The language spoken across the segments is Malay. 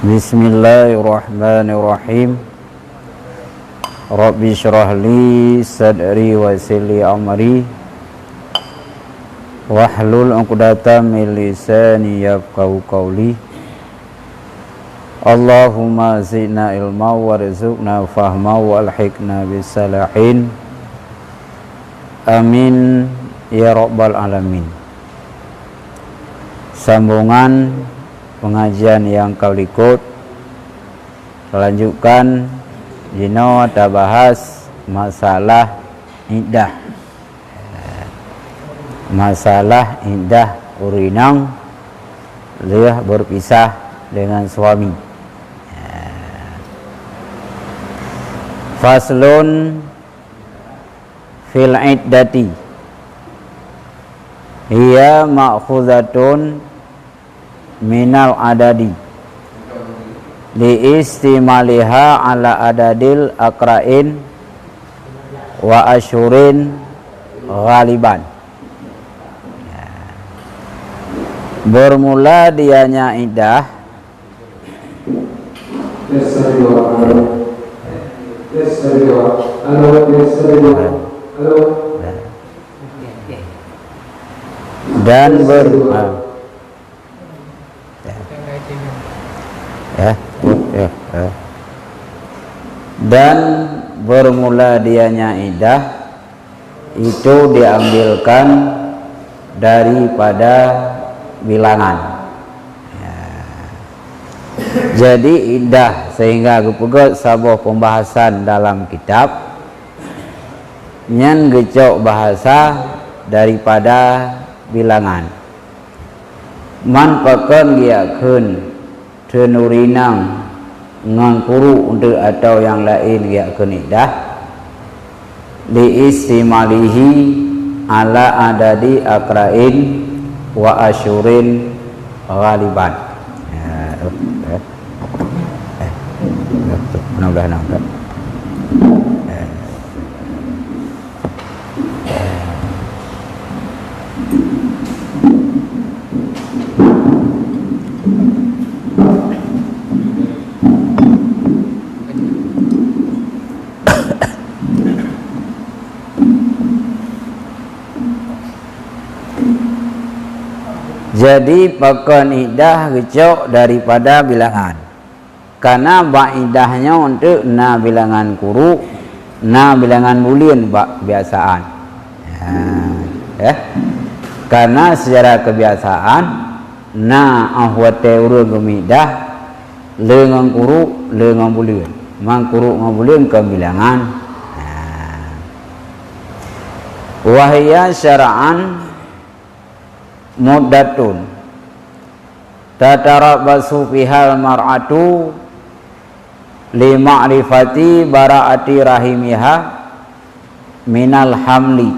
Bismillahirrahmanirrahim. Rabbi syrah li sadri wa yassir li amri wahlul 'uqdatam min lisani yafqahu qawli. Allahumma zidna ilma warzuqna fahma wa alhiqna bisalihin. Amin ya rabbal alamin. Sambungan pengajian yang kau ikut, lanjutkan Jino kita bahas masalah iddah. Masalah iddah urinang dia berpisah dengan suami. Faslun fil iddati hiya ma'khuzatun minal adadi li istimaliha ala adadil akra'in wa asyurin ghaliban. Bermula dianya iddah dan dan bermula dianya iddah itu diambilkan daripada bilangan. Jadi iddah sehingga kepegot sabuh pembahasan dalam kitab nyan gecok bahasa daripada bilangan. Man pakan giakeun tenurinang ngangkuru untuk atau yang lain giakeun iddah li istimalihi ala adadi akra'in wa asyurin ghaliban. Mudah-mudahan jadi pakan iddah gecok daripada bilangan, karena bak iddahnya untuk na bilangan kuru, na bilangan bulian bak biasaan. Karena secara kebiasaan na ahwate urang gemidah leungang kuru leungang bulian, mang kuru ngabulian ke bilangan. Wahya syara'an muddatun tatarabbasu bihal mar'atu li ma'rifati bara'ati rahimiha minal hamli.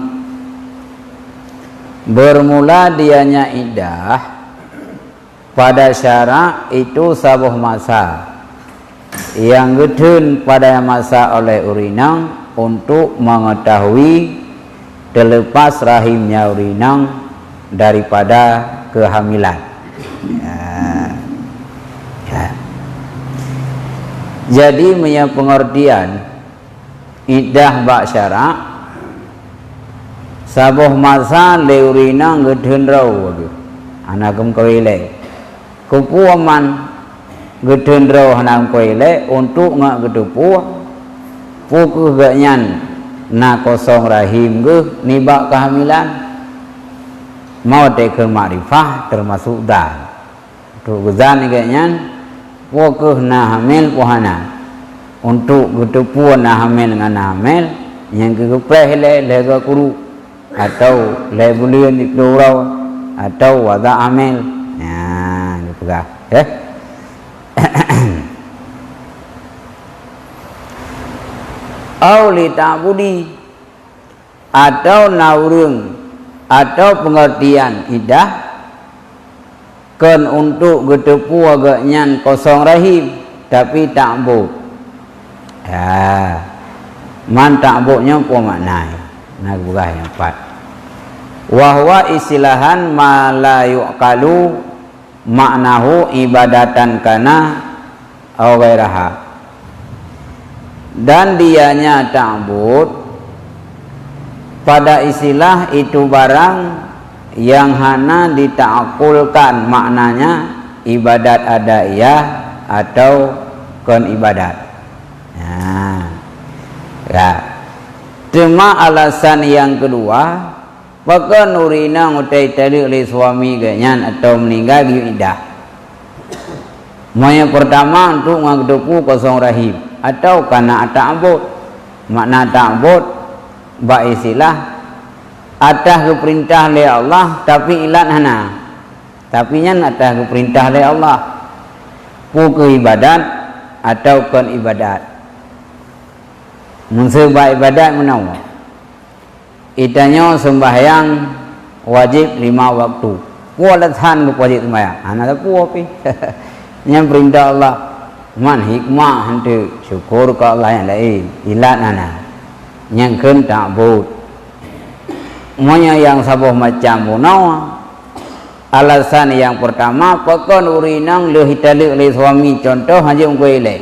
Bermula dianya iddah pada syarak itu sabuh masa yang gedun pada masa oleh urinang untuk mengetahui terlepas rahimnya urinang daripada kehamilan. Jadi punya pengertian iddah bak syarak sabuh masa leurinang gedheun rau anakem koile kupuaman gedheun rau hanam koile untuk ngak gedepu pukuh ganyan na kosong rahim geuh nibak kehamilan mau teke ma'rifah termasuk dah tu gezan kayaknya pukuh na hamil puhana untuk gedepu na hamil dengan na hamil yang kegepreh lega kuru atau lebulian di keluar atau wada hamil. Nah, ini pegah Auli ta'budi atau naurung atau pengertian iddah kan untuk gedepu agaknya kosong rahim tapi ta'bud. Man ta'budnya apa maknanya? Nah, bukan yang empat. Wahwa istilahan ma la yu'qalu maknahu ibadatan kana au ghairaha. Dan dianya ta'bud pada istilah itu barang yang hana dita'akulkan, maknanya ibadat adaiyah atau kon ibadat. Nah, ya. Cuma alasan yang kedua, maka nurina ngutai tali oleh suami ganyan atau meninggal idah. Yang pertama untuk ngagdepu kosong rahim atau karena ta'bud. Makna ta'bud ba istilah atas keperintah oleh Allah tapi ilat hana. Tapi nya atas keperintah oleh Allah. Ku ibadat atau kon ibadat. Mensebab ibadat menawa itanya sembahyang wajib 5 waktu. Kualatan ku wajib sembahyang. Ana tak puapi. Yang perintah Allah man hikmah hente syukur ke Allah yang lain. Ilat ana. Yang keun ta'bud. Monya yang sabuh macam menawa. Alasan yang pertama pakon urinang lehitalik oleh suami, contoh haji ungkoi le.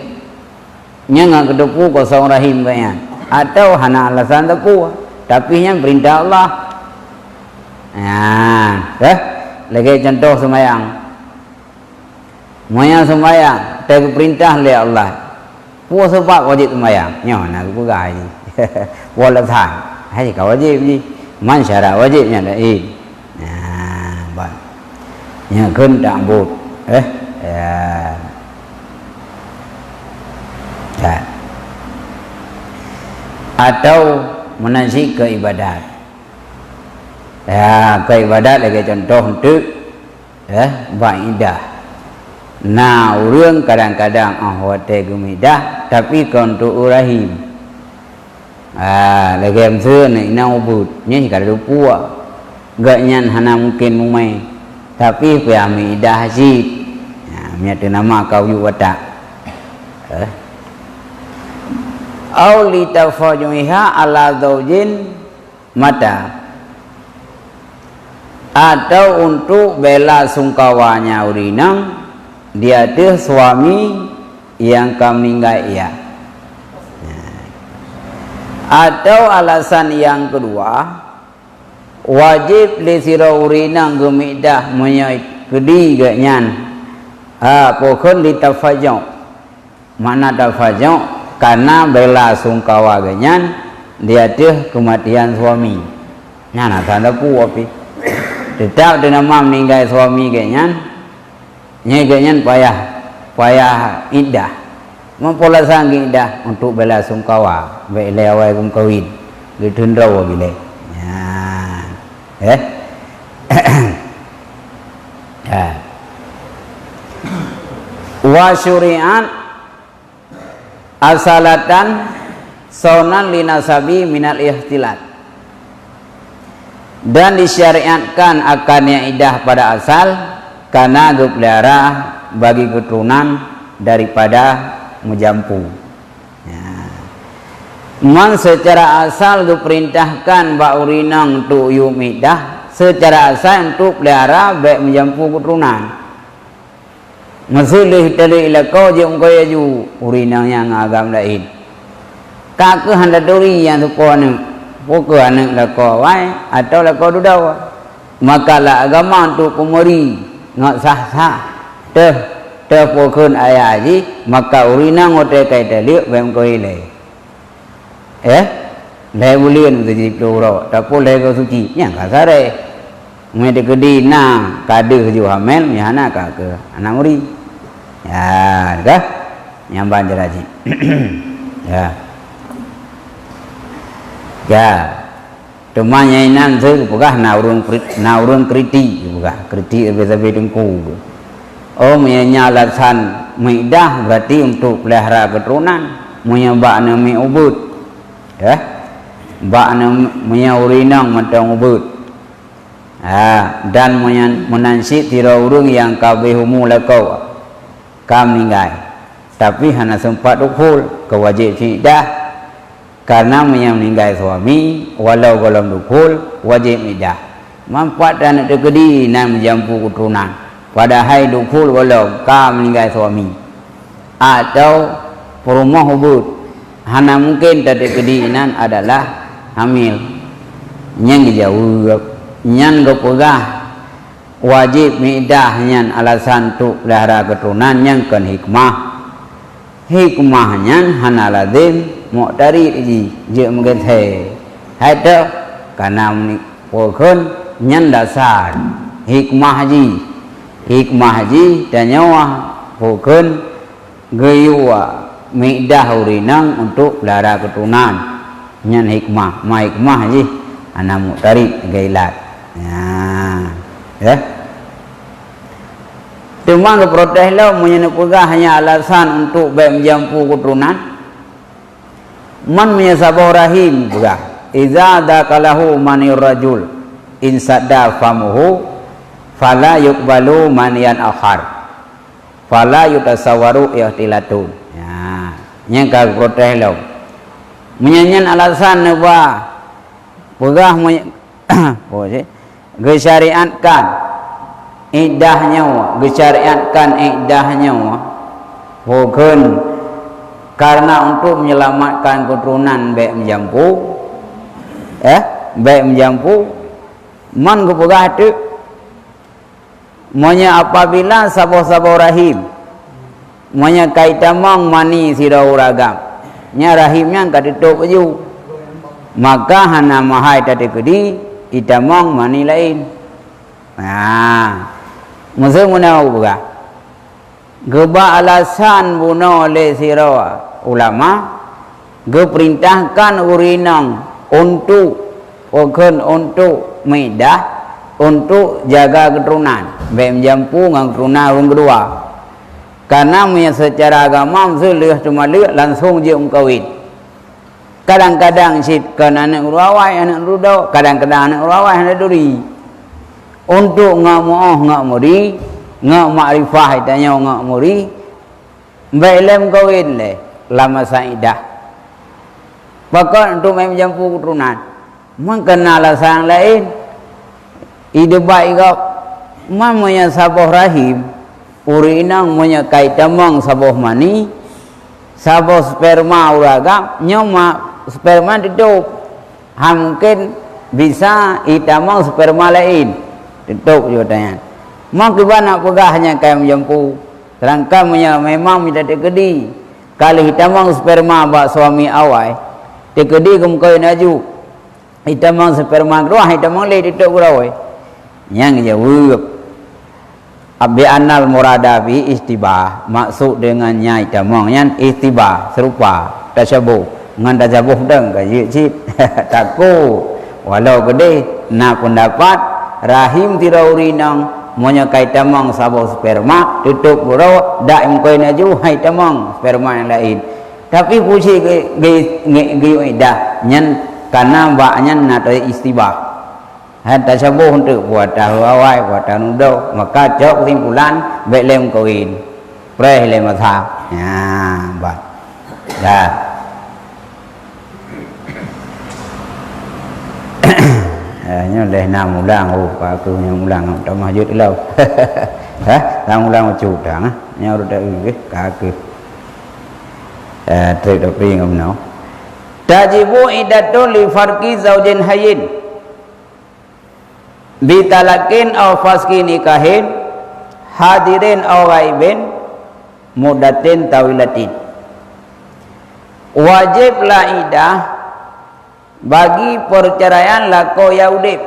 Nya kedepu kosong rahim kayan atau hana alasan tepu tapi yang perintah Allah. Nah, lagi contoh sembahyang. Moya sembahyang tak perintah oleh Allah. Puasa sebab wajib sembahyang. Nya nak ku gai. Wala than. Hai kau wajib ni. Man syarat wajibnya lain. Nah, baik. Nya keun ta'bud. Ya. Ya. Atau menasik ke ibadat. Ya, ke ibadat lagi contoh untuk baidah. Nah, urang kadang-kadang hote gumidah tapi untuk urahim. Lagi amseu ni ina ubud. Nya kada puak. Gak nyan hana mungkin umai. Tapi piami idah hasid. Nah, nya nama kau yu watak. Au li tafajuha ala zaujin mata atau untuk bela sungkawanya urinang dia tu suami yang meninggal ia. Atau alasan yang kedua wajib li sira urinang gemidah menyai kedi ganyan pokon li tafaju mana tafaju karena bela sungkawa ganyan dia tuh kematian suami. Nyana tanda puapi. Tetap dengan nama meninggal suami ganyan. Nyai ganyan payah iddah. Mempola sang iddah untuk bela sungkawa, bela awai kum kawin. Gitun rawa bile. Ya. Wa syuri'at asalatan saunan linasabi minal ihtilat, dan disyariatkan akannya idah pada asal karena gepelihara bagi keturunan daripada menjampu. Man secara asal diperintahkan ba urinang tu yumidah secara asal untuk pelihara baik menjampu keturunan. Masulih tali ilakau je ungkoi aju urinang yang agam lain. Kakek hendak duri yang suka ni pokok anak lakau wai atau lakau dudau. Maka lah agama untuk pemeri ngak sah-sah teh pokok ayah haji maka urinang otai kai tali baik ungkoi le. Lai bulian tu jadi peluru tapi lai kau suci yang kasare. Mede kedi na kade ju hamel mihana kakek anak muri. Ya, dah yang banjir haji. Ya. Ya. Temannya inan tu bukan naurun kriti bukan kriti lebih dengku. Oh, menyalasan midah berarti untuk pelihara keturunan, menyebak nama ubud. Ya. Bak nama menyaurinang matang ubud. Dan menansi tira urung yang kabehumu lakau meninggal tapi hanya sempat dukul kewajib tidak karena meninggal suami walau golong dukul wajib tidak manfaat dan terkedi dan menjampu keturunan padahal dukul walau meninggal suami atau perumah hubud. Hana mungkin tadi kediinan adalah hamil. Yang dijawab, yang gepegah wajib midah yang alasan tu pelihara keturunan yang kan hikmahnya hana lazim muqtari je mungkin ada karena pokon yang dasar hikmah haji dan nyawa pokon gayuwa midah urinang untuk pelihara keturunan yang hikmah haji ana muqtari gailat ya. Cuma ke protes lah menyebutkan hanya alasan untuk menjampu keturunan. Man menyasabah rahim juga. Iza dakalahu manir rajul insadda famuhu fala yuqbalu manian akhar fala yutasawwaru ihtilatun. Ya, yang ke protes lah. Menyanyian alasan apa? Pegah gesyariatkan iddahnya bukan karena untuk menyelamatkan keturunan baik menjampu man kepegah tu monya apabila sabah rahim monya kaitamang mani sirau ragam nya rahimnya kadituk ju maka hana mahai tadi kedi itamang mani lain. Maksud mana buka? Geba alasan bunuh oleh sirawa ulama, geperintahkan urinang untuk medah untuk jaga keturunan, jampu ngang keturunan orang kedua. Karena secara agama maksud cuma langsung je kawin. Kadang-kadang kan anak urawai anak rudau, kadang-kadang anak urawai anak duri. Untuk ngak muri, ngak makrifah itanya ngak muri, bailem kawin le lama saidah. Bahkan untuk menjampu keturunan, mengenal alasan lain, ide baik kau, mamanya sabah rahim, urinang monya kaitamang sabah mani, sabah sperma uragam, nyoma sperma didup, mungkin bisa itamang sperma lain. Tutup juga tanya. Mak gimana pegahnya kayak menjampu. Terangkan memang minta tekedi. Kali hitamang sperma bak suami awai. Tekedi kemukau naju. Hitamang sperma kedua hitamang le tutup kurawai. Yang jawab. Abi anal muradabi istibah. Maksud dengannya hitamang yang istibah serupa tasyabuh. Ngan tasyabuh deng kaji cit. Takut. Walau gede nak pendapat rahim tiraurinang monya kaitamang sabau sperma tutup burau dak mkoi naju haitamang sperma yang lain tapi puji ge dah nyen karena baknya nato istibah hata sabuh untuk buat tahu awai buat tanudau maka jawab kesimpulan belem kawin preh le mazhab ya bat dah nya leh nam ulang pa aku yang ulang tak mahjud lau tang ulang chu tang nya ru da ka ke tre do pring om no tajibu iddatun li farqi zaujin hayyin bi talakin aw fasqi nikahin hadirin aw ghaibin mudatin tawilatin wajiblah iddah bagi perceraian lako yaudib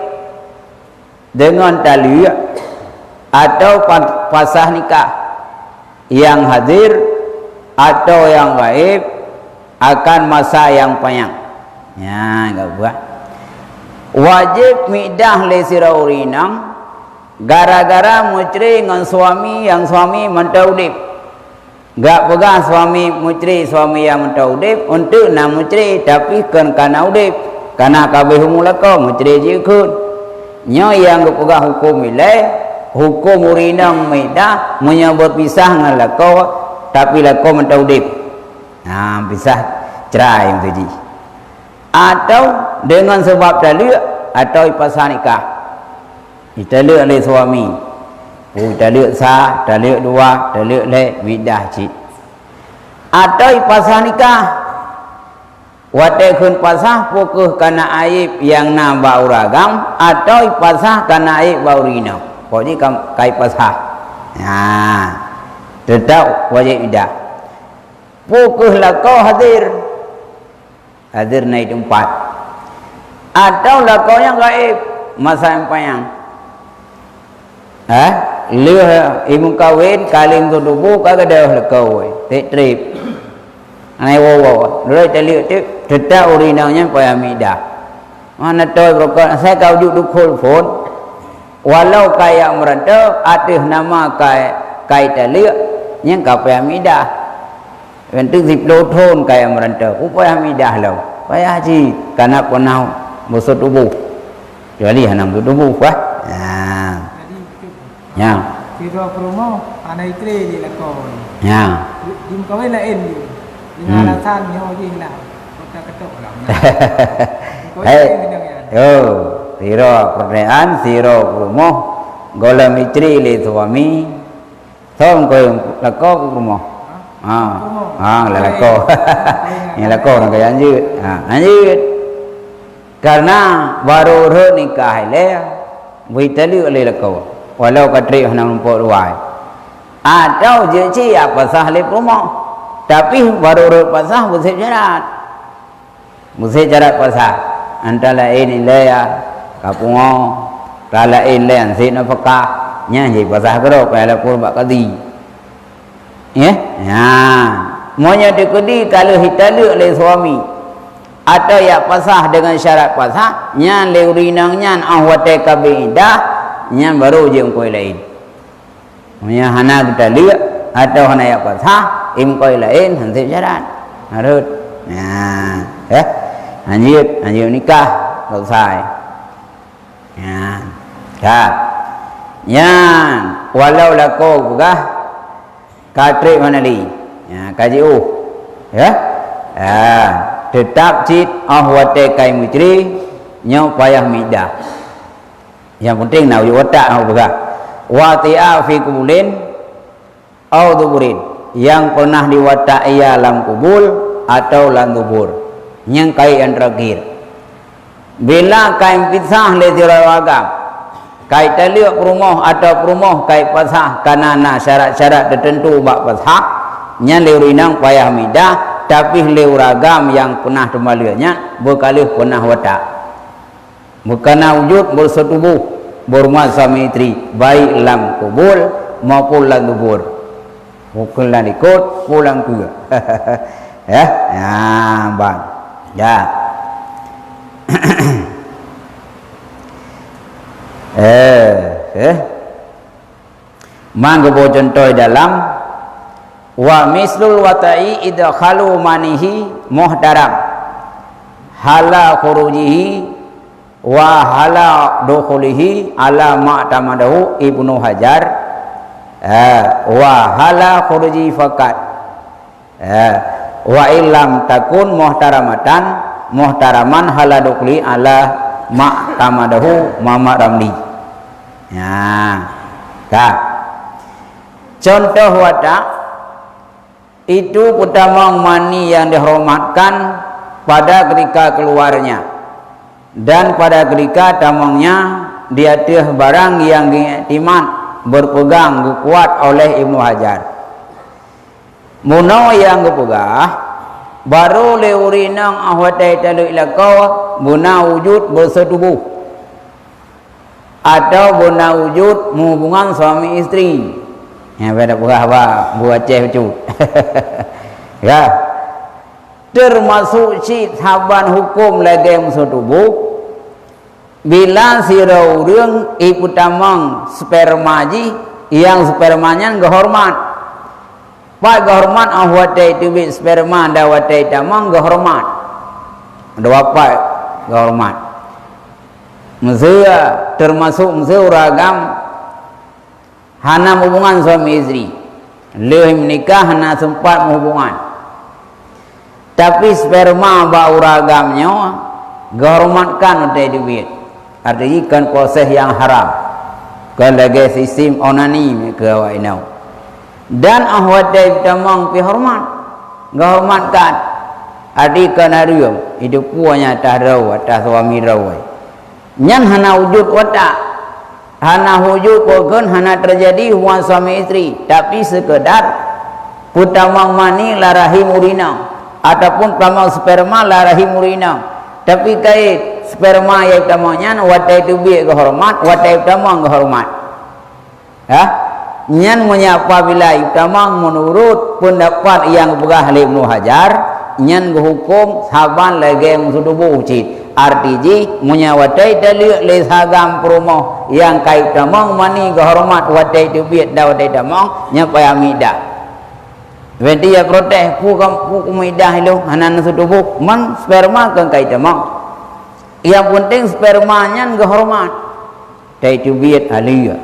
dengan tali atau pasah nikah yang hadir atau yang gaib akan masa yang panjang ya enggak buat wajib midah le siraurinang gara-gara mucri dengan suami yang suami mentaudib gak pegang suami mucri suami yang mentaudib untuk nak mucri tapi kan kana udib kana kabeh humulaka mucri jikun nyo yang gak pegang hukum ilai hukum urinang medah menyebut pisah dengan lako tapi lako mentaudib pisah cerai itu ji atau dengan sebab talak atau pasal nikah ditalak oleh suami talak sah, talak dua, talak le midah cik atau pasah nikah wate kun pasah pokok kana aib yang na bauragam atau pasah kana aib baurina pokoknya kai pasah tetap wajib ida pokok lakau hadir naik tempat atau lakau yang gaib masa yang panjang lừa ibu kawin kalim tu dubu kagak dah lakau trip anai wo rồi ta lừa tiếp tetap urinanya payamida mana toy berkata saya kau duduk phone walau kaya merantau atas nama kai ta lừa nhưng kau payamida bentuk zip lo thon kaya merantau payamida lo payah ji karena penau musuh tubuh jadi hanam tubuh wah ya kira promo anai tre di lakon ya dim kawin lain di dengan alasan nyo je lah kota ketok lah siro pernyataan siro promo golam istri le suami thom ko lako promo lako yang lako nak anjut anjut karena baru nikah le vitali le lako walau katri hanam lumpur ruai atau je pasah le promo tapi baru pasah musib jarat pasah antara ini le ya kapungo kala ini le ansi nafkah nya je pasah kero kala kurba kadi ya monya dikedi kalau hitalu oleh suami atau ya pasah dengan syarat pasah nya le urinang nya ahwate kabidah nya baru je koi lain nya hana kita lihat atau hana ya pasah koi lain hansip syarat harus anjir nikah selesai walau lako gugah katrik mana li kaji tetap cit ahwate kai mutri nya payah midah yang penting nak watak nak bergerak wati'a fi kubulin au duburin yang pernah diwatak ia dalam kubul atau dalam dubur yang kai yang terakhir bila kai pisah le agam kai taliuk perumah atau perumah kai pasah kanana syarat-syarat tertentu bak pasah nya leurinang payah midah tapi leuragam yang pernah temalianya berkali pernah watak bukan wujud bersetubuh berumah suami istri baik dalam kubur maupun dalam dubur bukan dalam ikut pulang juga bang mangga bo contoh dalam wa mislul wata'i idkhalu manihi muhtaram hala khurujihi wa hala dukhulihi ala ma'tamadahu Ibnu Hajar wa hala khuruji fakat wa illam takun muhtaraman hala dukli ala ma'tamadahu Muhammad Ramli contoh watak itu pertama mani yang dihormatkan pada ketika keluarnya dan pada ketika tamangnya di atas barang yang diiktimat berpegang kuat oleh Ibnu Hajar munau yang berpegah baru leurinang ahwatai taluk ilakau buna wujud bersetubuh atau buna wujud hubungan suami istri yang pada pegah buat ceh ya termasuk saban hukum lagi bersetubuh bila sira urang ibu tamang spermaji yang spermanya gehormat pak gehormat ahwate itu sperma dawate tamang gehormat dua pak gehormat mesti termasuk mesti ragam hana hubungan suami istri leh menikah hana sempat hubungan tapi sperma bau ragamnya gehormatkan untuk duit artinya kan proses yang haram kan lagi sistem onani ke awak inau dan ahwat tamang pi hormat Gahormatkan adikan harium itu puanya atas rau atas suami rau. Nyan hana wujud watak, hana wujud pokon hana terjadi hubungan suami istri, tapi sekedar putamang mani larahi murina ataupun pramang sperma larahi murina. Tapi kait sperma yang tamanya watai itu biak kehormat, watai tamang kehormat. Ya, nyan menyapa bila tamang menurut pendapat yang begah Ibnu Hajar, nyan hukum saban lagi yang sudah bucit. Artiji menyawatai dalil le sagam promo yang kait tamang mani kehormat watai itu biak dah watai tamang nyapa amida. Wedi ya protes hukum midah itu hanan sudah buk man sperma kan kait tamang. Yang penting spermanya kehormat. Dai tu biat alia.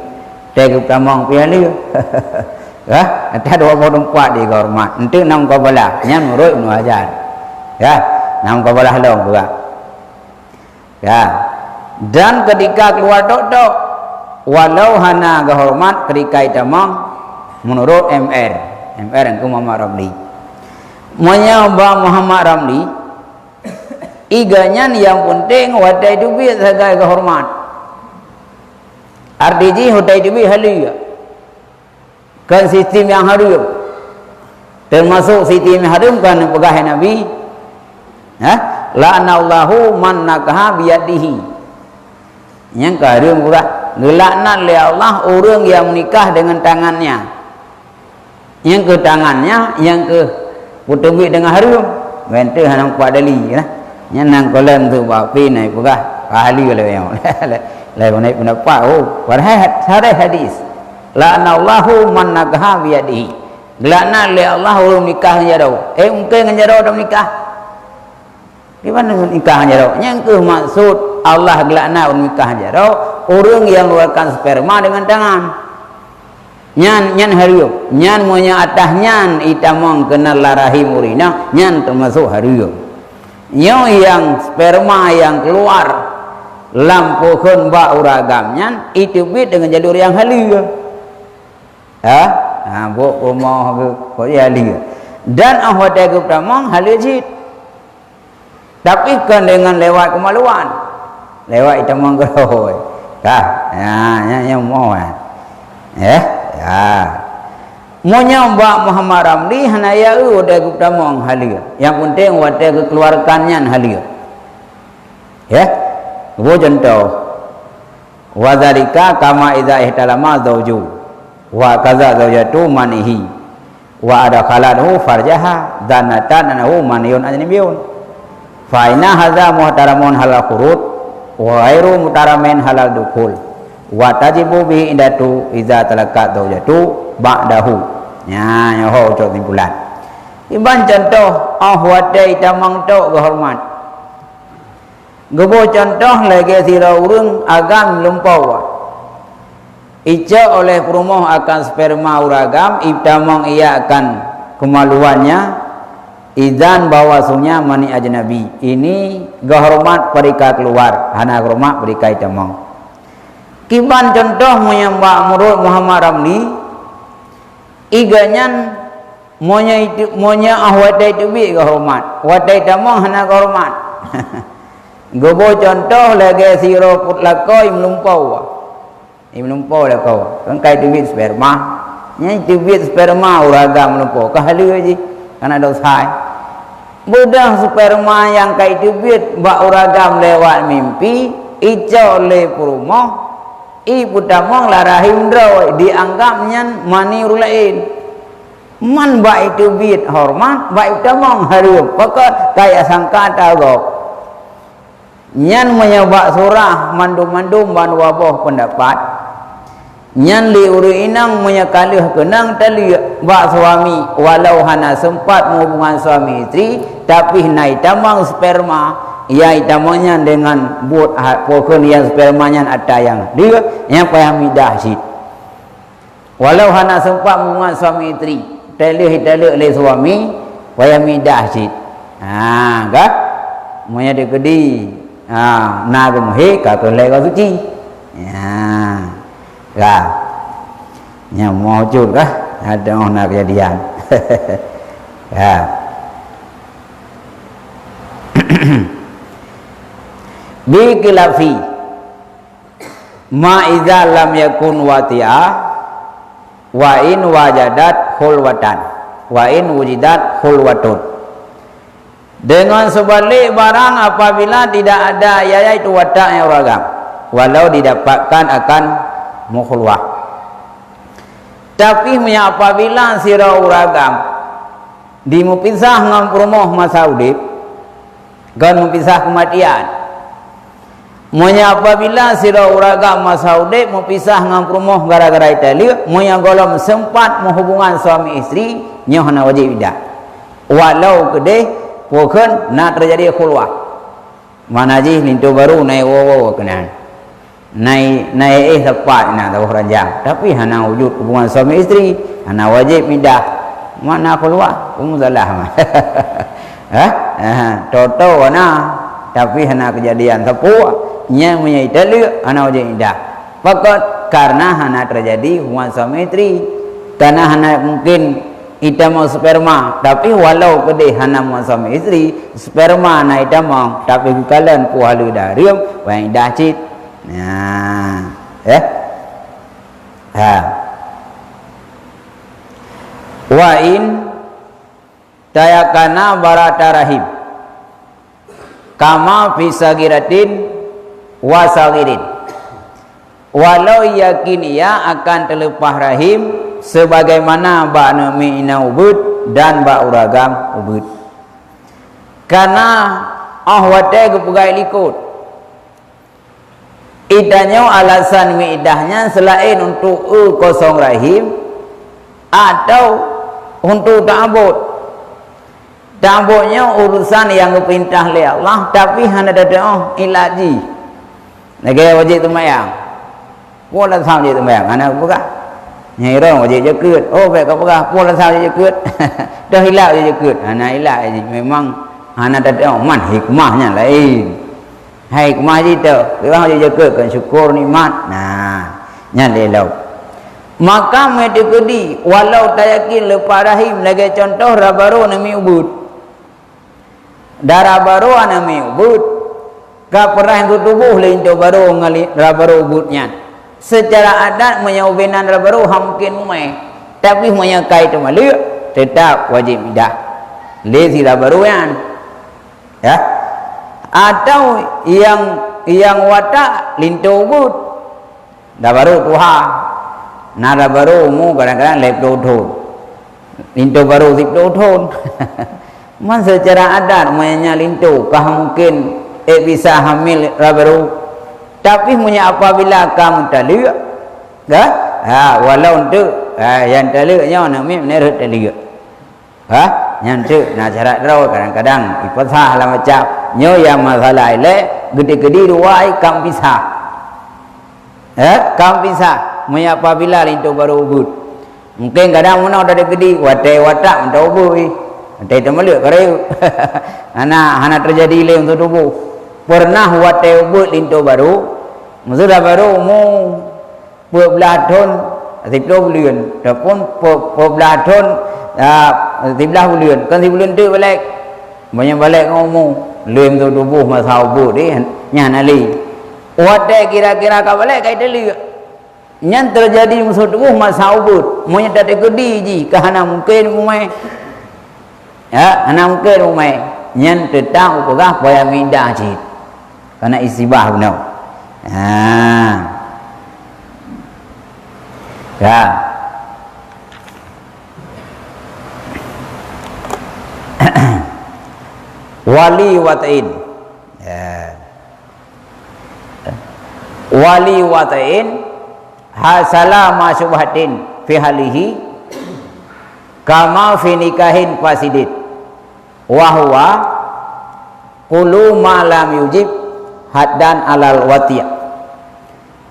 Dai ku tamang pi alia. Ya, ada 24 di kehormat. Entu nam kabalah, nya nurut Ibnu Hajar. Ya, nam kabalah long juga. Ya. Dan ketika keluar dok walau hana kehormat ketika tamang menurut MR yang Muhammad Ramli. Menyapa Muhammad Ramli iganyan yang penting wadai dubi sebagai kehormat. Artiji wadai dubi halia. Kan sistem yang harum. Termasuk sistem yang harum kan pegah Nabi. Ha? La'anallahu man nakaha biyadihi. Yang harum pula. Gelaknan oleh Allah orang yang menikah dengan tangannya. Yang ke tangannya, yang ke putubi dengan harum. Bente hanang kuat dali ya. Nya nang kolam tu ba pi nai pegah ahli le yang le nai pendapat pada hadis la anallahu man nakaha bi yadihi gelana le Allah urung nikah jaro mungkin jaro dah nikah gimana nikah jaro yang ke maksud Allah gelana urung nikah jaro urang yang mengeluarkan sperma dengan tangan nyan harium nyan monya atah nyan itamong kenal larahi murina nyan termasuk harium yang sperma yang keluar lampu khunba uragamnya itu bid dengan jalur yang halia. Bu rumah ko halia. Dan ahwata ke pramang halia jid. Tapi kan dengan lewat kemaluan. Lewat itamang geroy. Yang mau ya. Menyembah Muhammad Ramli hanaya udah guptamong halia. Yang penting wadah kekeluarkannya halia. Ya. Wo contoh. Wa dzalika kama idza ihtalama zauju wa kaza zaujatu manihi wa adkhalahu farjaha danatan anahu maniyun ajnabiyun. Fa inna hadza muhtaramun halal khurut wa ghairu muhtaramin halal dukhul. Wa tajibu bi indatu idza talakat zaujatu ba'dahu. Ya, nyoho untuk timbulan. Iban contoh ahwadai tamang tok kehormat. Gebo contoh lagi sira urang agam lumpau. Ica oleh perumoh akan sperma uragam ibtamang ia akan kemaluannya idzan bawasunya mani ajnabi. Ini kehormat perika keluar, hana hormat perika tamang. Kiban contoh menyembah menurut Muhammad Ramli iganyan monya ahwadai tu bi kehormat wadai tamang hana kehormat. Gobo contoh lagi siro putlako im lumpau lako kan kai tu bi sperma nya tu bi sperma uragam lumpau kahali aji kan ada sai budah sperma yang kai tu bi ba uragam lewat mimpi ijo le purumoh ibu tamang larahim draw dianggapnya mani lain man baik itu bid hormat baik tamang harum pokok kayak sangka tagok nyan menyebak surah mandum-mandum ban wabah pendapat nyan li uri inang menyakalih kenang tali bak suami walau hana sempat hubungan suami istri tapi naik tamang sperma ya itamanya dengan buat pokok yang spermanya ada yang dia yang payah midah sit walau hana sempat hubungan suami istri tali oleh suami payah midah sit kan monya de gedi nagum he ka ko le ko suci nya mau juga ada orang kejadian bi khilafi ma idza lam yakun wati'a wa in wajadat khulwatan wa in wujidat khulwatun. Dengan sebalik barang apabila tidak ada yaitu watak yang ragam walau didapatkan akan mukhulwah. Tapi apabila sira uragam di mupisah ngam perumoh masa udip kan mupisah kematian. Apabila sira uragam masa udip mupisah ngam perumoh gara-gara itali golom sempat menghubungan suami istri nyohna wajib idah. Walau kedeh bukan nak terjadi khulwah. Mana ji lintu baru naik wo kenan. Naik tepat nak tahu ranjang. Tapi hana wujud hubungan suami istri, hana wajib idah. Mana khulwah? Salah. Toto wana. Tapi hana kejadian tepuk nya punya itali hana wajib idah. Fakat karena hana terjadi hubungan suami istri, karena hana mungkin ita mau sperma, tapi walau kedih hana mau suami istri, sperma na ita mau, tapi kalian puhalu darium, wang dah cit. Nah, wa in tayakana barata rahim, kama fisagiratin wasagirin. Walau yakin ia akan terlepas rahim sebagaimana bak nami ina ubud dan bak uragam ubud. Karena ahwate kepegai likut. Idahnya alasan idahnya selain untuk kosong rahim atau untuk ta'abud. Ta'abudnya urusan yang kepintah oleh Allah tapi hanya ada ilaji. Negara wajib tumayang. Pola sao je tumayang anak buka. Nyai rong wajib jakut. Oh baik kau buka pola sao je jakut. Dah hilak je jakut. Anak hilak je memang anak ada man hikmahnya lain. Hikmah itu orang je jakut kan syukur nikmat. Nah, nya lelau. Maka medikudi walau tak yakin lepas rahim lagi contoh rabaru nami ubud. Darah baru nami ubud. Ka pernah tubuh lain tu baru ngali rabaru ubudnya. Secara adat menyaubinan rabaru mungkin umai. Tapi menyakai tu malik tetap wajib idah. Lezi rabaru yang ya. Atau yang watak lintu ubud. Dah baru tuha. Nara baru mu kadang-kadang lep dothon. Lintu baru sip dothon. Man secara adat mainnya lintu kah mungkin bisa hamil baru. Tapi punya apabila kamu taluk, dah? Walau untuk yang taluknya nak meneret taluk. Yang tu nak syarat raw kadang-kadang ipasah lah macam nyo yang masalah ile gede-gede dua kam pisah. Kam pisah. Punya apabila lintu baru ubud. Mungkin kadang mana ada gede watai watak mentau ubud. Watai temeluk kareu. Hana terjadi le untuk tubuh. Pernah watai ubud lintu baru. Sudah baru mu berbelah ton 10 bulan. Ataupun berbelah ton 10 bulan. Kan 10 bulan tu balik. Banyak balik ngomong. Lem tu tubuh masa ubud ni nyana li. Watai kira-kira ka balik kai teli. Yang terjadi musuh tubuh masa ubud. Monya tak gede ji kahana mungkin umai. Ya, ana mungkin umai. Yang tetang upagah paya minda ji. Karena istibah benar. Ya. Wali watain. Ya. Wali watain hasala ma syubhatin fi halihi kama fi nikahin fasidid wa huwa qulu ma lam yujib haddan alal wati'.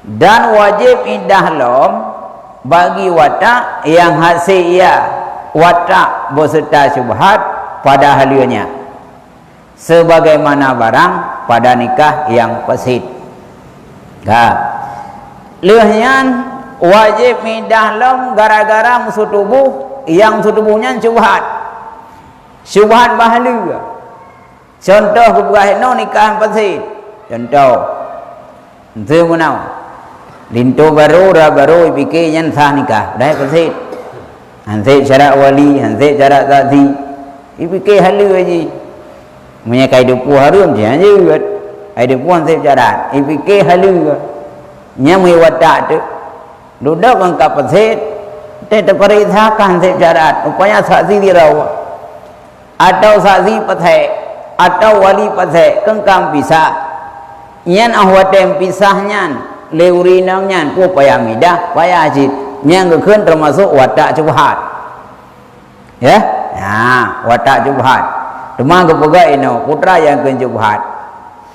Dan wajib indah lom bagi watak yang hasil ia watak berserta syubhat pada halinya sebagaimana barang pada nikah yang fasid. Lehnya wajib mindah lom gara-gara musuh tubuh yang musuh tubuhnya syubhat. Syubhat bahalu. Contoh keberahino nikah pasir. Contoh. Itu menau. Lintu baru fikir yang sah nikah. Dah pasir. Hanse syarat wali, hanse syarat saksi. Fikir halu aja. Menyakai depu harum je aja. Ada puan hanse syarat. Fikir halu. Nya watak tu. Duduk angkat pasir. Dia perintahkan hanse syarat. Rupanya saksi dirau. Atau saksi pasir. Atau wali pasir. Kengkam pisah. Nyan ahwatem pisahnya. Leurinangnya. Ku payah midah. Payah ajit. Yang kekun termasuk watak cubhat. Ya? Nah, watak cubhat. Demang kepegai ino putra yang kena cubhat.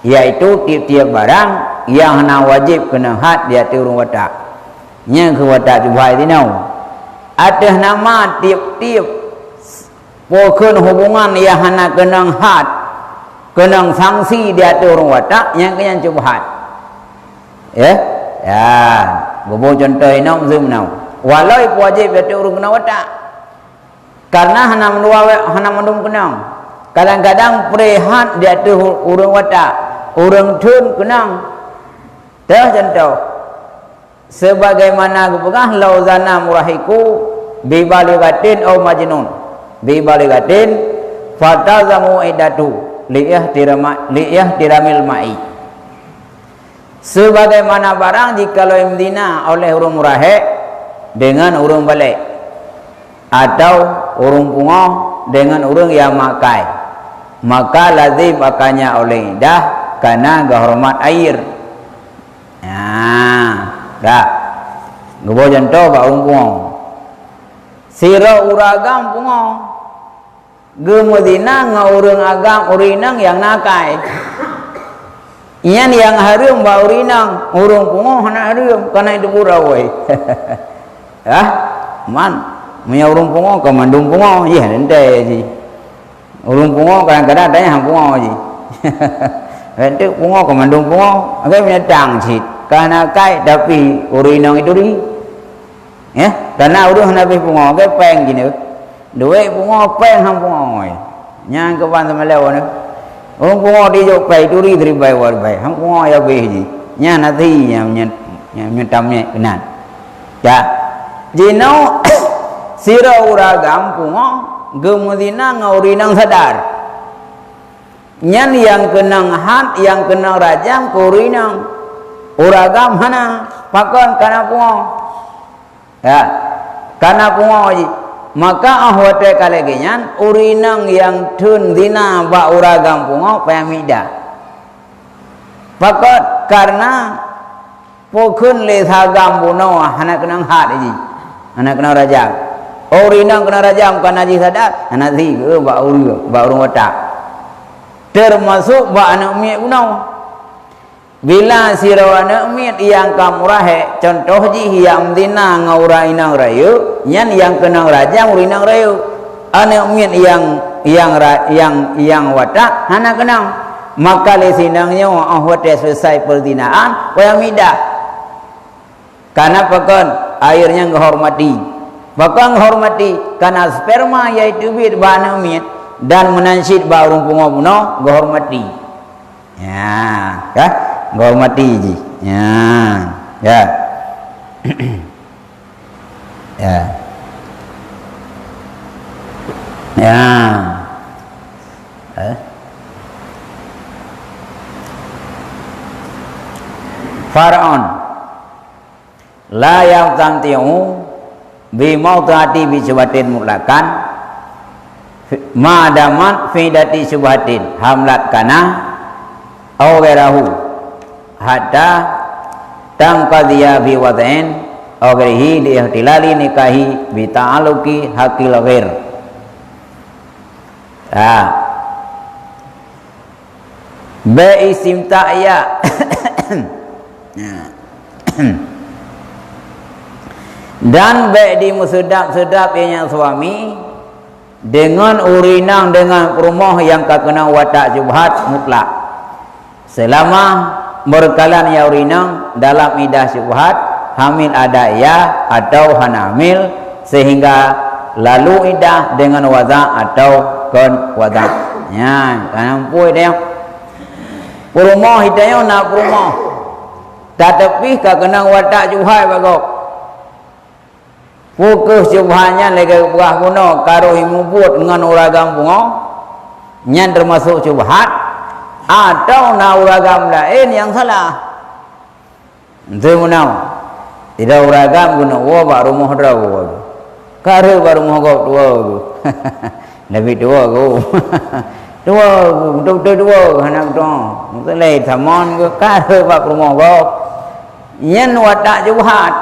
Iaitu tiap-tiap barang yang hana wajib kena had dia turun watak. Yang ke watak cubhat ino. Ada nama tiap-tiap pokon hubungan yang hana kena had, kena sanksi dia turun watak yang kena cubhat. Ya? Ya. Bobo contoh ini zoom now. Walau wajib itu urung kena watak. Karena hana mendung kenang. Kadang-kadang perehat dia tu urung watak. Urung tun kenang. Dah contoh. Sebagaimana kepegah lauzana murahiku bi baligatin au majnun. Bi baligatin fatazamu idatu li ihtiramil ma'i. Sebagaimana barang jikalau imdina oleh urung murahek dengan urung balik atau urung pungoh dengan urung yang makai, maka lazim akannya oleh dah karena kehormat air. Nah, dah. Gebo contoh ba urung pungoh. Sira uragam pungoh. Gemedina ngaurung agam urinang yang nakai. Iyan yang harum ba urinang urung pungoh hana harum kana itu purawai. Hah? Man, punya urung pungoh ke mandung pungoh je ente ji. Urung pungoh kadang-kadang tanya hang pungoh ji. Ente pungoh ke mandung pungoh, agak punya tang sit. Karena kai tapi urinang itu ri. Ya, karena urung hana be pungoh ke peng gini. Duit pungoh peng hang pungoh. Nyang ke pan sama lew ni. Orang pungoh di jauh pai turi dari bai war bai. Hang pungoh ya bai ji. Nya nanti yang nyetamnya kenan. Ya. Jino sira uragam pungoh gemudina ngaurinang sadar. Nyan yang kenang hat yang kenang rajam kurinang uragam hana pakon kana pungoh. Ya. Kana pungoh ji. Maka ahwate kalegenyan urinang yang tun dina ba uragam pungoh payamida. Pakot karena pokun le thagam buno hana kenang hat ji. Hana kenang rajam. Urinang kena rajam kana ji sadar hana thi ke ba urung watak. Termasuk ba anak miat buno. Bila sirawa anak miat yang kamurahe contoh ji yang dina ngaurainang rayu nyan yang kenang rajam urinang rayu anak miat yang watak hana kenang maka lesinangnya ahwate selesai perzinaan wayamida karena pakon airnya menghormati pakon menghormati karena sperma yaitu bid ba anak miat dan menansid ba urung pungoh buno menghormati ya ya menghormati ji ya ya ya ya Faraon la yang tantiu bi mautati bi syubhatin mutlakan madamat fi dati syubhatin hamlat kana au ghairahu hatta tamqadhiya bi wad'in aw ghairihi li ihtilali nikahi bi ta'alluqi haqqil ghair. Ba isim ta'ya dan baik di sedap-sedap yang suami dengan urinang dengan rumah yang kena watak syubhat mutlak selama berkalan ya urinang dalam idah syubhat hamil ada ya atau hanamil sehingga lalu idah dengan waza atau kon waza. ya kanang pui dia perumoh hidayah nak perumoh tetapi kenang watak juhai bagok fokus juhanya lagi buah kuno karo himu buat dengan uragam bungo nyan termasuk juhat atau na uragam lain yang salah itu menau tidak uragam guna baru mohdraw karo baru mohgok dua Nabi dua go dua anak dong mungkin leh thamon go karo bak rumah go nyen watak juhat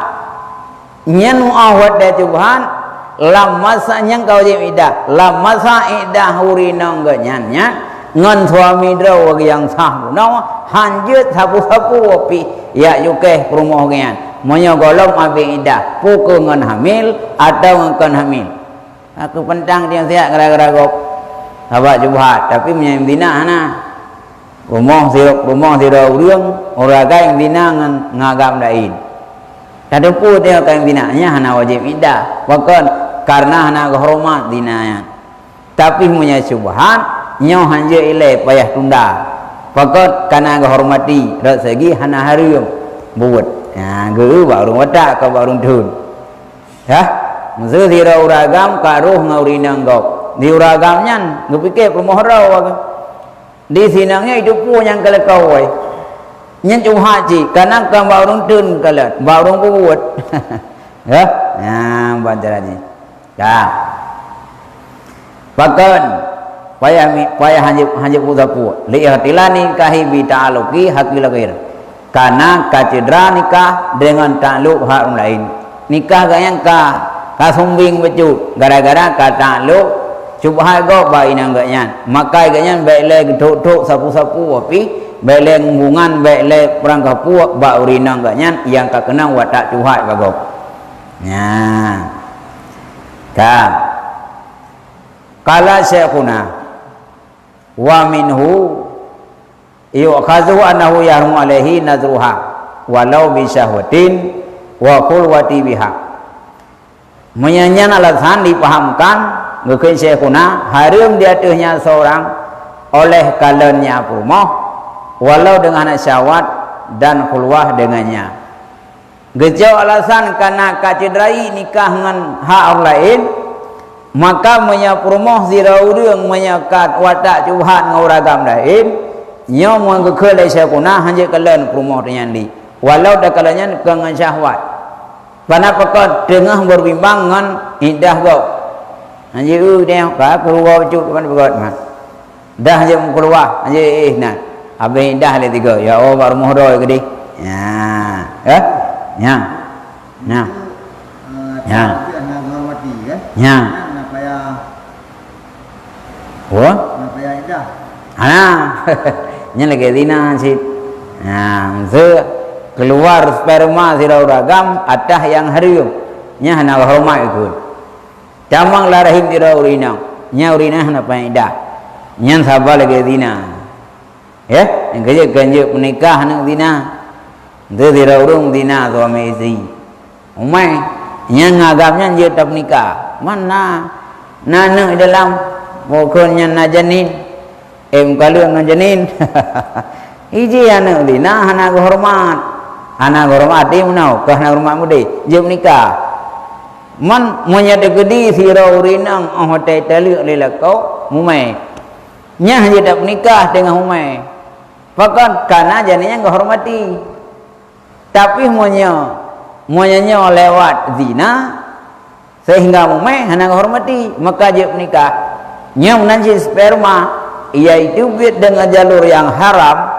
nyen awat dah juhat lam masa nyang kau jemidah lam masa idah hurinang go nyan ngan suami draw yang sah no hanjut sapu-sapu api ya yuke rumah gian monya golong abi idah pukul ngan hamil atau ngan hamil aku pentang dia siap gara-gara gop abak juhat tapi menyang dina na rumah sira urang ora gaeng dina ngan ngagam lain kadepu dia kaeng dinanya hana wajib iddah bahkan karena hana hormat dinanya tapi punya subhan nyo hanje ile payah tunda bahkan karena hormati rezeki hana harium buat ya geu baru wadak ka baru dun ya Maksud dia uragam karuh ngaurinang gok. Di uragamnya ngepikir pemohorau agak. Di sinangnya itu pun yang kelekau ay. Nyen cung haji karena kan baurung tun kalat, baurung buat. Ya, baca lagi. Ya. Bahkan payah hanjib udapu. Lihatilani kahi bi ta'aluki hakil ghair. Karena kacedra nikah dengan takluk hak orang lain. Nikah gayang kasumbing becu gara-gara kata lu subhan go baik nang ganyan makai ganyan baik le duk sapu-sapu api baik le ngungan baik le perang kapu ba urinang ganyan yang ka kenang watak tuhat bagok nya ka kala syekhuna wa minhu yu'khazu annahu yahrum alaihi nazruha walau bi syahwatin wa qulwati biha menyanyian alasan dipahamkan ngeukeun syekhuna harum di atasnya seorang oleh kalennya perumoh walau dengan syahwat dan khulwah dengannya gejau alasan karena kacedrai nikah dengan hak orang lain maka menya perumoh ziraurung menyakat watak juhat ngauragam lain nyo mengeukeun le syekhuna hanje kalen perumoh denyandi walau da kalennya dengan syahwat Pana pekot tengah berbimbang dengan indah kau. Anji dia ka keluar cup pan pekot mat. Dah je keluar anji nah. Habis indah le tiga. Ya Allah baru mohdo ke di. Ya. Ya. Ya. Ya. Ya. Anak hormati kan? Ya. Kenapa ya? Wah. Kenapa ya indah? Nya lagi dina sih. Nah, keluar sperma sirauragam atah yang harium nya hana hormat ikut camang larahim siraurinang nya urina hana paida nya sabal lagi dina ya engke ganjek menikah hana dina de siraurung dina suami istri umai nya ngagamnya je tap nikah mana nana dalam pokoknya najanin kalung najanin iji anak dina hana hormat anak hormati menau ke anak hormat mudi jom nikah man menyade gedi sira urinang hote tali lelakau mumai nya hanya dak nikah dengan mumai bahkan karena janinya enggak hormati tapi monya lewat zina sehingga mumai hana hormati maka jom nikah nya menanji sperma yaitu dengan jalur yang haram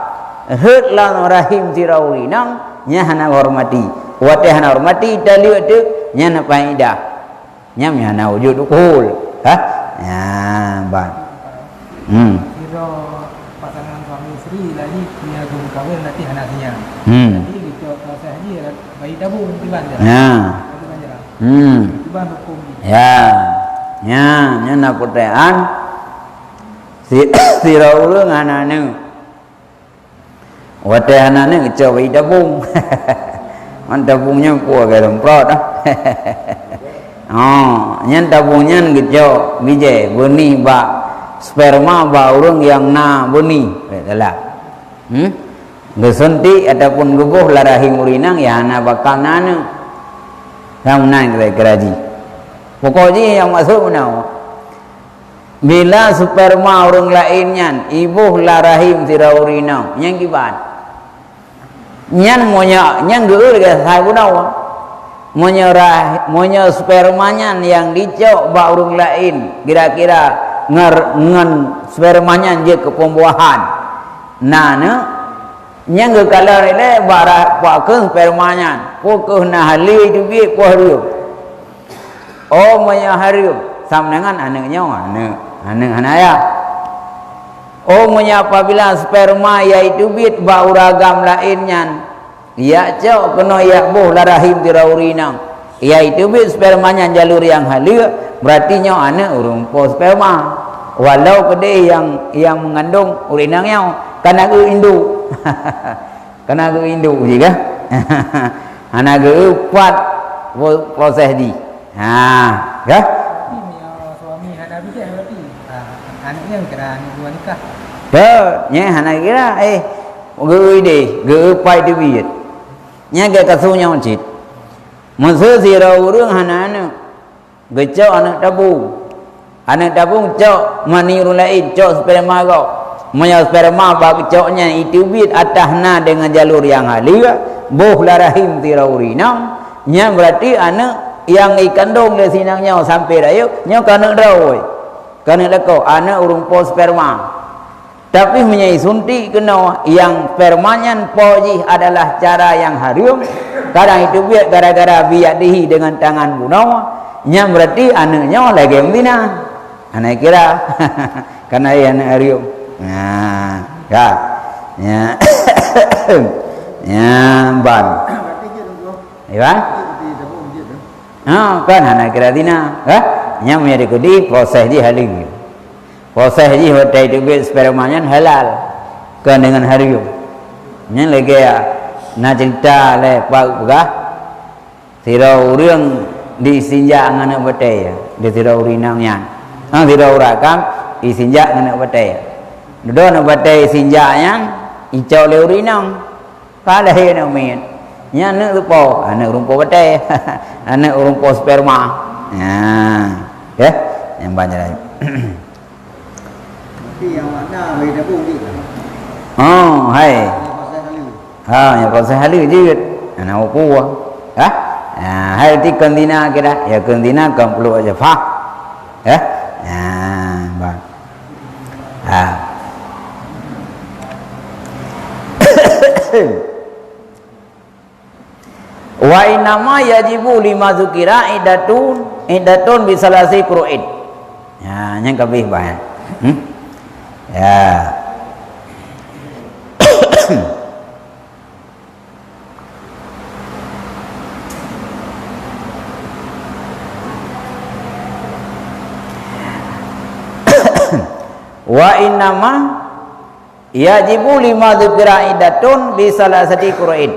hutlan rahim sira urinang nya hana hormati wate hana hormati tali wate nya na paida nya hana wujud ukul ha ya ban kira pasangan suami istri lagi punya guru kawin nanti anaknya jadi gitu proses haji bayi tabung tiban je ya tiban hukum ya nya na putean sira urang anane wate anane ngeco bayi tabung man tabungnya puas ke remprot nyen tabungnya ngeco bije benih ba sperma baurung yang na buni adalah gesunti ataupun gubuh larahim urinang ya na bakal nana ramnan keraji pokoknya yang masuk menau bila sperma orang lainnya ibuh larahim tira urinang yang kibat nyan monya nyang geul ke sai budau monya spermanya yang dicok ba orang lain kira-kira ngen spermanya je ke pembuahan nana nyang ge kala le bara pa ke spermanya ko ke na hali tu bi ko hariu oh monya hariu sam dengan anaknya anak anaya oh monya apabila sperma yaitu bit ba uragam lainnya ya cok kena ya boh larahim diraurinang yaitu bit spermanya jalur yang halus berarti nya anak urung po sperma walau kede yang mengandung urinangnya karena ke induk karena ke induk juga anak ke kuat proses di ya suami ada bijak berarti anaknya kira dua nikah nya anak kira gửi đi gửi quay đi Việt nhá cái cà su nhau chít một số gì đâu rương hà nà nè gửi cho anak tabu cho mani rulain cho sperma kau maya sperma bagi coknya itu bit atahna dengan jalur yang halus boh larahim tiraurina nya berarti anak yang ikandung le sinangnya sampai dayu nya kana dawai kana leko anak urung po sperma tapi menyai suntik kena yang spermanya poji adalah cara yang harum kadang itu biar gara-gara biadihi dengan tangan bunaw nya berarti anaknya lagi mdina anak kira karena anak harum ya ya ya ban iya kan anak kira dina nya menjadi kudi proses di haling proses ji hotai tu bit spermanya halal kan dengan hariu nya lagi ya na cerita le pak gah tirau urang disinja ngana batai ya di tirau urinangnya tirau rakam disinja ngana batai do na batai sinjanya icau le urinang kala he na men nya ne lupo anak rumpo batai anak rumpo sperma ya yang banyak lagi yang mana we dah pun ni hai yang proses halus je anak upu hai ti kandina kira ya kandina kan perlu aja fa ya bang wa inama yajibu lima zukira idatun bisalasi qur'in yang kabih bahan ya wa innama yajibu lima dzikra iddatun bi salasati qur'in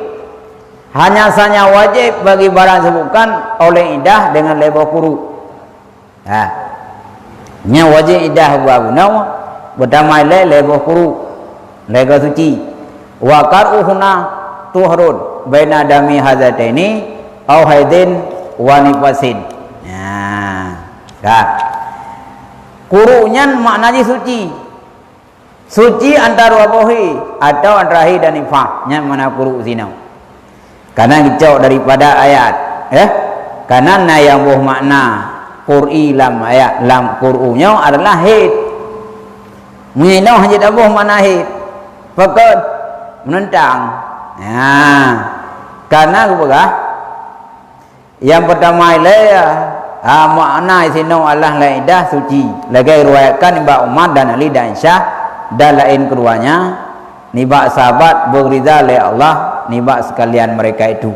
hanya saja wajib bagi barang sebutkan oleh idah dengan lebo kuru nya wajib idah guna berdamai lebo kuru lego suci wa qaruhuna tuhrun baina dami hazataini au haidin wa nifasin kurunya maknanya suci antara wabohi atau antara haid dan nifas nya mana kuru sinau karena dicok daripada ayat karena yang boh makna qur'i lam ayat lam qur'unya adalah haid menyenau hanya dah boh makna haid fakat menentang karena apa yang pertama makna sinau Allah laidah suci lagi riwayatkan Ibnu Umar dan Ali dan Aisyah dan lain keduanya nibak sahabat berridha oleh Allah nibak sekalian mereka itu.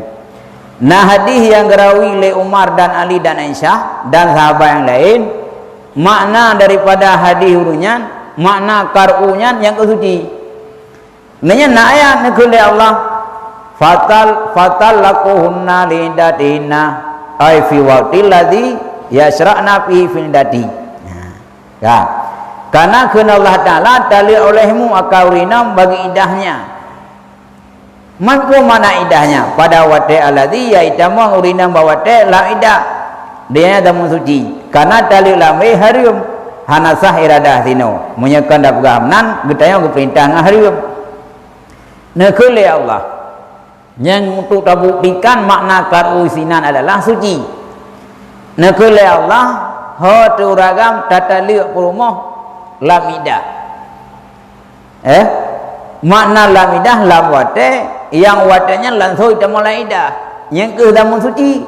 Nah hadis yang gerawi oleh Umar dan Ali dan Aisyah dan sahabat yang lain makna daripada hadis hurunya makna karunya yang kesuci nanya na ayat nekule Allah fatal lakuhunna lidatina ay fi waqtil ladzi yasra'na fi fil dati Karena kena Allah Ta'ala tali olehmu akaurinam bagi idahnya. Mampu mana idahnya? Pada wate alladhi yaitama urinam bawate la idah. Dia damun suci. Karena tali lamai harium hanasah iradah sino. Menyekan dak gamnan getanya perintah ngaharium. Nekele Allah. Yang untuk terbuktikan makna karusinan adalah suci. Nekele Allah hotu ragam tata liuk perumoh lamidah. Makna lamidah lam wate yang watenya langsung temolai ida. Yang ke damun suci.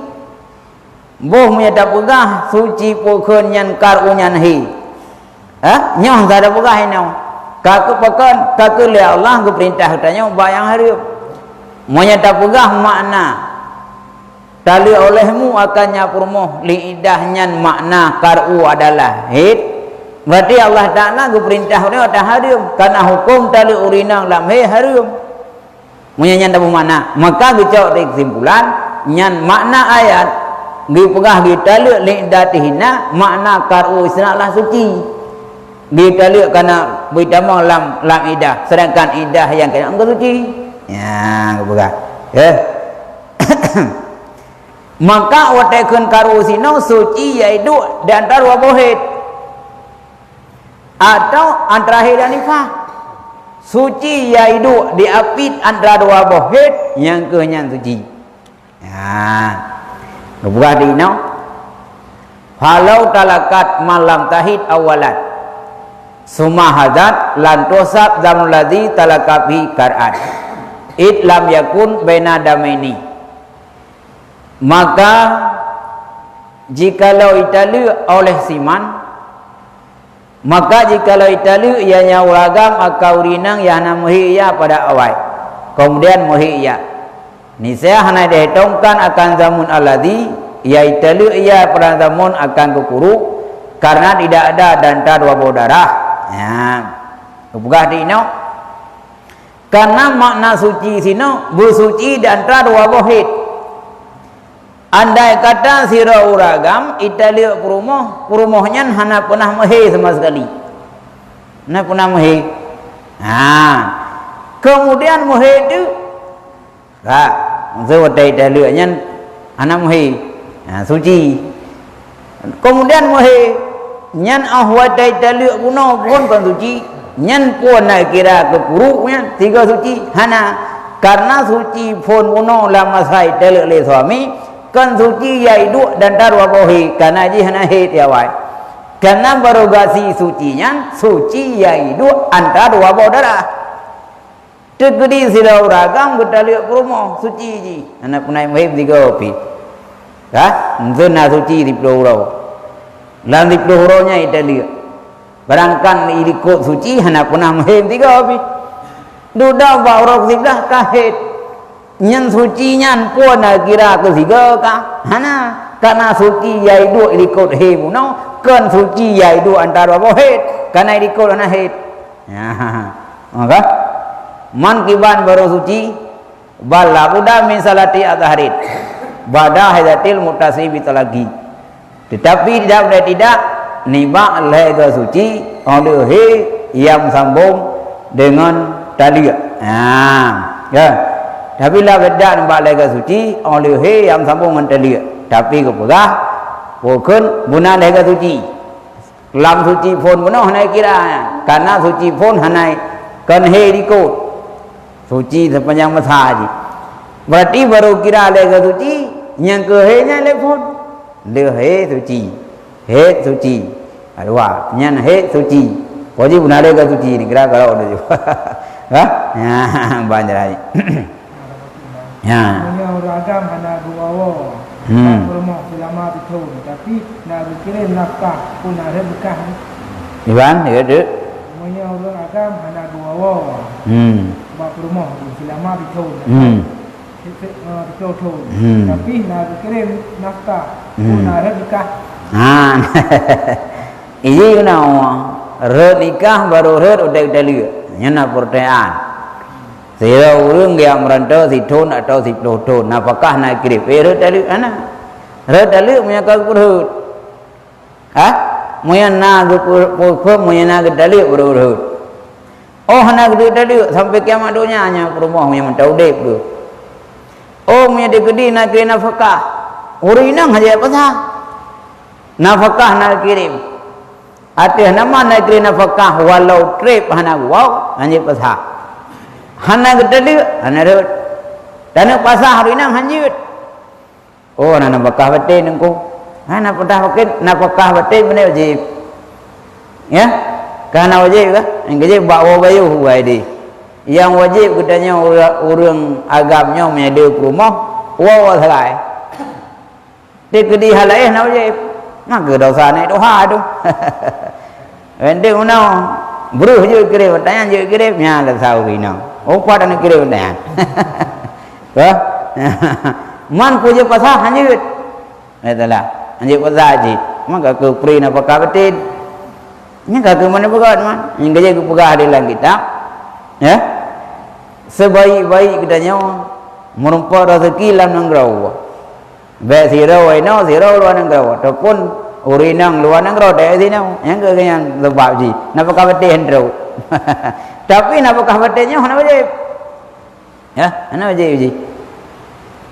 Boh menyata pegah suci pokon yang karunyan hi. Nyoh tak ada pegah ini. Kaku pekon kaku le Allah ku perintah katanya bayang hari. Menyata pegah makna tali olehmu akannya purmoh li idahnya makna karu adalah hid. Berarti Allah Ta'ala ku perintah dia ada harum karena hukum tali urinang lam harum. Munyanyan dalam mana? Maka gecok kesimpulan nyan makna ayat gi pegah gi tali li datihina makna karu isnalah suci. Gi tali karena bidamang lam idah sedangkan idah yang kena enggak suci. Ya, pegah. Maka watekeun karu sino suci yaitu di antara dua bohid. Atau antara haid dan nifas. Suci yaitu diapit antara dua bohid yang kehenyan suci. Buka dino. Falau talakat malam tahid awalat. Sumahadat lantosab zamul ladzi talakabi kar'at. It lam yakun baina damaini. Maka jikalau itali oleh siman, maka jikalau itali ianya uragam akaurinang yana muhiya pada awal kemudian muhiya nisya hana dihitungkan akan zamun alladhi ia itali ia pada zamun akan kukuru karena tidak ada danta dua bau darah. Buka dino karena makna suci sino bersuci danta dua bohid. Andai kata sira uragam itali perumohnya hana pernah mehe sama sekali. Hana pernah mehe. Kemudian mehe itu maksud itali nya hana mehe. Suci. Kemudian mehe nyan ahwa itali kuno pun kan suci. Nyan pun nak kira kepuruknya tiga suci hana karena suci pun kuno lama saya itali oleh suami. Kan suci yaitu dan tarwa bohi karena jihana hit ya wai karena barogasi sucinya suci yaitu antara dua bau darah tegedi sila uragam getali promo suci ji anak punai mahib tiga opi zona suci di pulau lan di pulau nya itali barangkan ikut suci anak punai mahib tiga opi duda baurok siblah kahit nyan suci nyan pun kira ke siga ka hana karena suci yaitu ikut hemu no kan suci yaitu antara bohid karena ikut ana hid maka man kiban baru suci bala buda min salati azharit bada hadatil mutasibi lagi tetapi tidak niba lega suci oleh yang sambung dengan tali ya. Tapi lah beda nampak lega suci oleh yang sambung mentali. Tapi kepegah bukan guna lega suci. Lam suci pun guna hanai kira karena suci pun hanai kan he dikut. Suci sepanjang masa haji. Berarti baru kira lega suci yang ke he nya lepon. Le he suci. He suci. Adua nyan he suci. Poji guna lega suci ni kira kalau ada juga. Banyak lagi. Punya uragam hana guawo. Berumah selama betul. Tapi nak berkirim nafkah pun ada bekah. Iban, ya dek. Punya uragam hana guawo. Sebab berumah selama betul. Betul. Tapi nak berkirim nafkah pun ada bekah. Ini kenapa? Red nikah baru red udah lihat. Nyana pertanyaan. Sira urang yang merantau si ton atau si ton, apakah nak kirim? Red tali, ana. Red tali punya kau kurut. muyana ge pokok muyana ge dalil berurut. Oh hana ge dalil sampai kiamat dunia nya rumah yang taudep tu. Oh muya de gede nak kira nafkah. Urinang haja pasah. Nafkah nak kirim. Atih nama nak kira nafkah walau trip hana wow hanya pasah. Hana ge dalil hana rut. Dan pasah urinang hanyut. Oh nana nafkah batin engko. Hana patah wakit nafkah batin benar wajib. Ya? Karena wajib kan? Yang wajib bawa bayu huai di. Yang wajib katanya orang agamnya menyediakan rumah, wow selai. Dia kedi halai nak wajib. Maka dosa ni doha tu. Ente mana beruh je kira bertanya je kira nya lah tahu ini. Oh pada nak kira bertanya. Wah. Man puja pasah hanyut. Itulah. Hanyut pasah je. Maka ke pri nak pakai betin. Ini kagak mana pegat man. Yang kerja ke pegah di dalam kitab. Ya. Sebaik-baik katanya merumpa rezeki dalam negara. Baik sirau ino sirau luar negara. Ataupun urinang luar negara dari sini. Yang ke yang lebab ji. Nak pakai betin hendro. Tapi nak pakai betinnya mana wajib? Ya, mana wajib ji?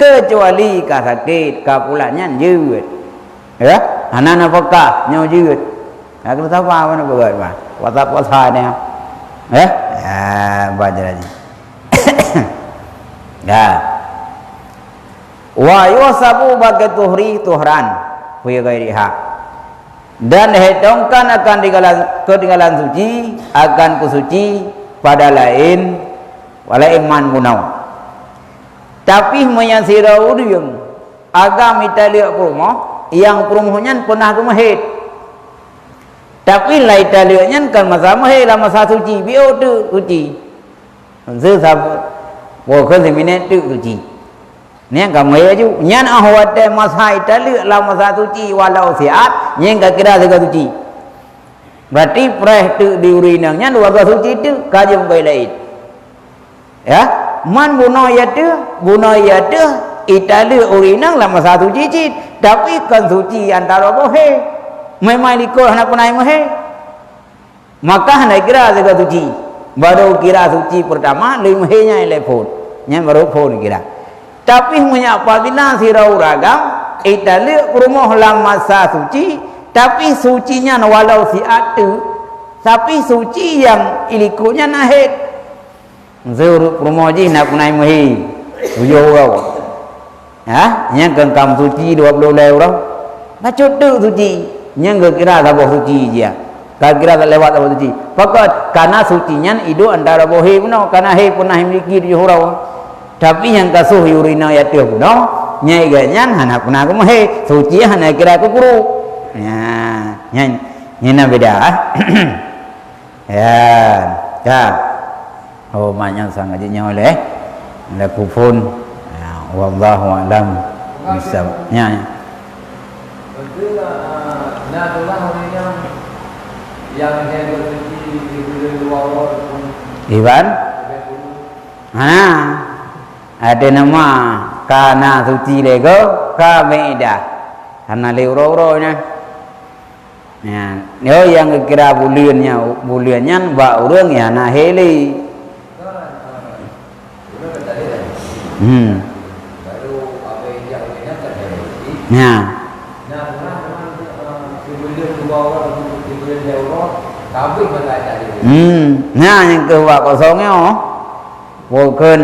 Kecuali ka sakit, ka pulangnya jeut. Ya, anak pakai nyawa jeut. Aku tahu apa nak buat mah. Puasa puasa ni, baca lagi. Dah. Wa yusabu bagai tuhran, puya gairiha. Dan hitungkan akan ketinggalan suci, akan kusuci pada lain, wala iman munau. Tapi menyasirau dia, agam Italia rumah, yang rumahnya pernah kemahit. Tapi lai taliannya kan masa mahir lah masa suci bio tu suci. Zesab, bukan seminen tu suci. Ni kan mahir ju. Nyan ahwat masa Italia lah masa suci walau siat, nyen kan kira segala suci. Berarti preh tu diurinangnya dua suci tu kajem kau lain. Ya, man bunuh ya tu Italia urinang lah masa suci cit. Tapi kan suci antara bohe. Memang likor hendak punai mahe. Maka hendak kira segala suci. Baru kira suci pertama, lebih mahenya telepon. Yang baru phone kira. Tapi apabila sirau ragam, Italia rumah dalam masa suci, tapi sucinya walau si atu, tapi suci yang ilikunya nahid. Zuru rumah ji nak punai mahe. Tujuh orang. Ha? Yang kengkam suci 20 orang. Bacut tu suci. Yang kira tak suci dia. Tak kira tak lewat tak suci. Fakat karena sucinya itu antara bohe puno, karena he pernah memiliki 7 orang. Tapi yang kasuh urina ya tu puno, nyai ganyan hana pernah ke mohe, suci hana kira ke guru. Ya, nyai beda. Ya, ya. Oh banyak sangat je oleh. Laku pun. Wallahu a'lam. Bisa. Ya. Nah, itulah orang yang bersuci di luar pun. Iban? Ada nama kana suci lego kameda. Karena leuro-euronya. Ya, yang kira buliannya mbak urang ya na heli. Baru apa yang dia terjadi. Ya. Nah yang kedua kosongnya bukan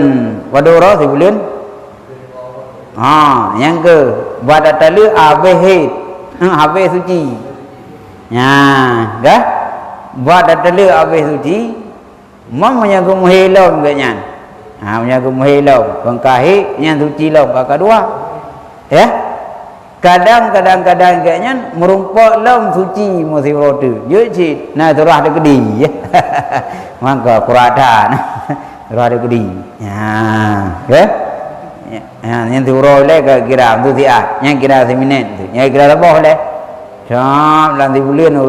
pada orang si bulan. Yang ke pada tali abeh abeh suci. Ya, dah. Pada tali abeh suci, mamanya kumuhilam ganyan. Mamanya kumuhilam, pengkahi yang suci lam kedua. Ya. Kadang-kadang kayaknya merumpak lam suci masih rotu. Jadi, nah turah ada kedi. Maka kuratan. Turah ada kedi. Ya. Yang turah le kira tu dia. Yang kira seminen tu. Yang kira apa le? Jam lanti bulan tu,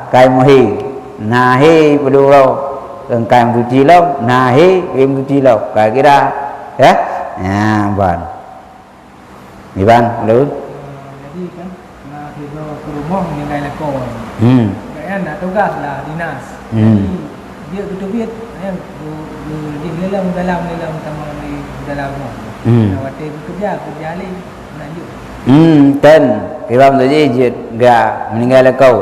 kai mohi. Nahi peduro. Kai suci lam, nahi suci lam. Kira ya. Ban. Iban, lu. Jadi kan, nak tiba ke rumah meninggal lekor. Kan nak tugas lah dinas. Hmm. Jadi dia betul-betul yang di dalam sama di dalam rumah. Waktu bekerja lagi lanjut. Ten kiram tu je ga meninggal kau.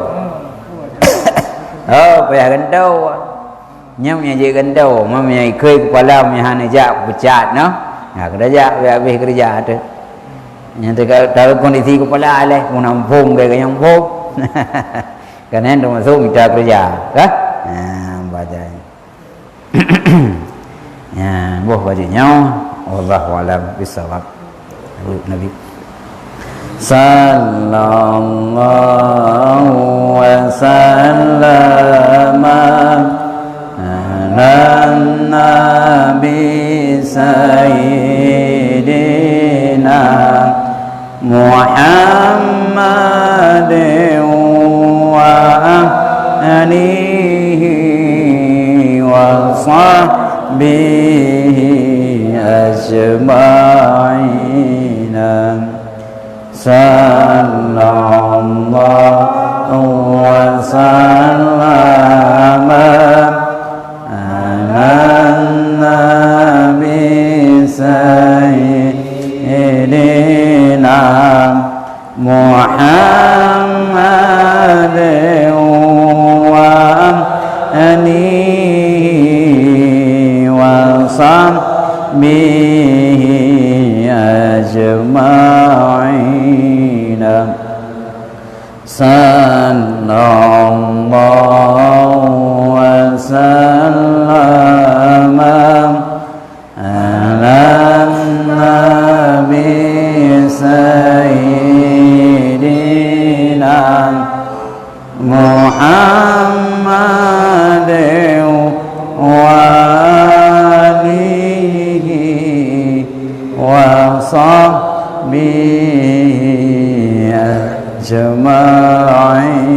Oh, payah gantau. Nyamnya je gantau, mamnya ikut kepala punya hana jak pecat no. Nah, kerja habis kerja tu. Yang tahu kondisi kepala aleh, mau nampung ke yang pom. Kan tu masuk minta kerja, kan? Baca. Ya, buah bajunya. Wallahu a'lam bishawab. Nabi sallallahu wa sallama ala nabi sayyidina Muhammadin wa alihi wa sahbihi ajma'in. Sallallahu wa sallama ala nabi sayyidina Muhammadin wa alihi wa sahbihi ajma'in. Sallallahu wa sallama ala nabi sayyidina Muhammadin wa alihi wa sahbihi ajma'in.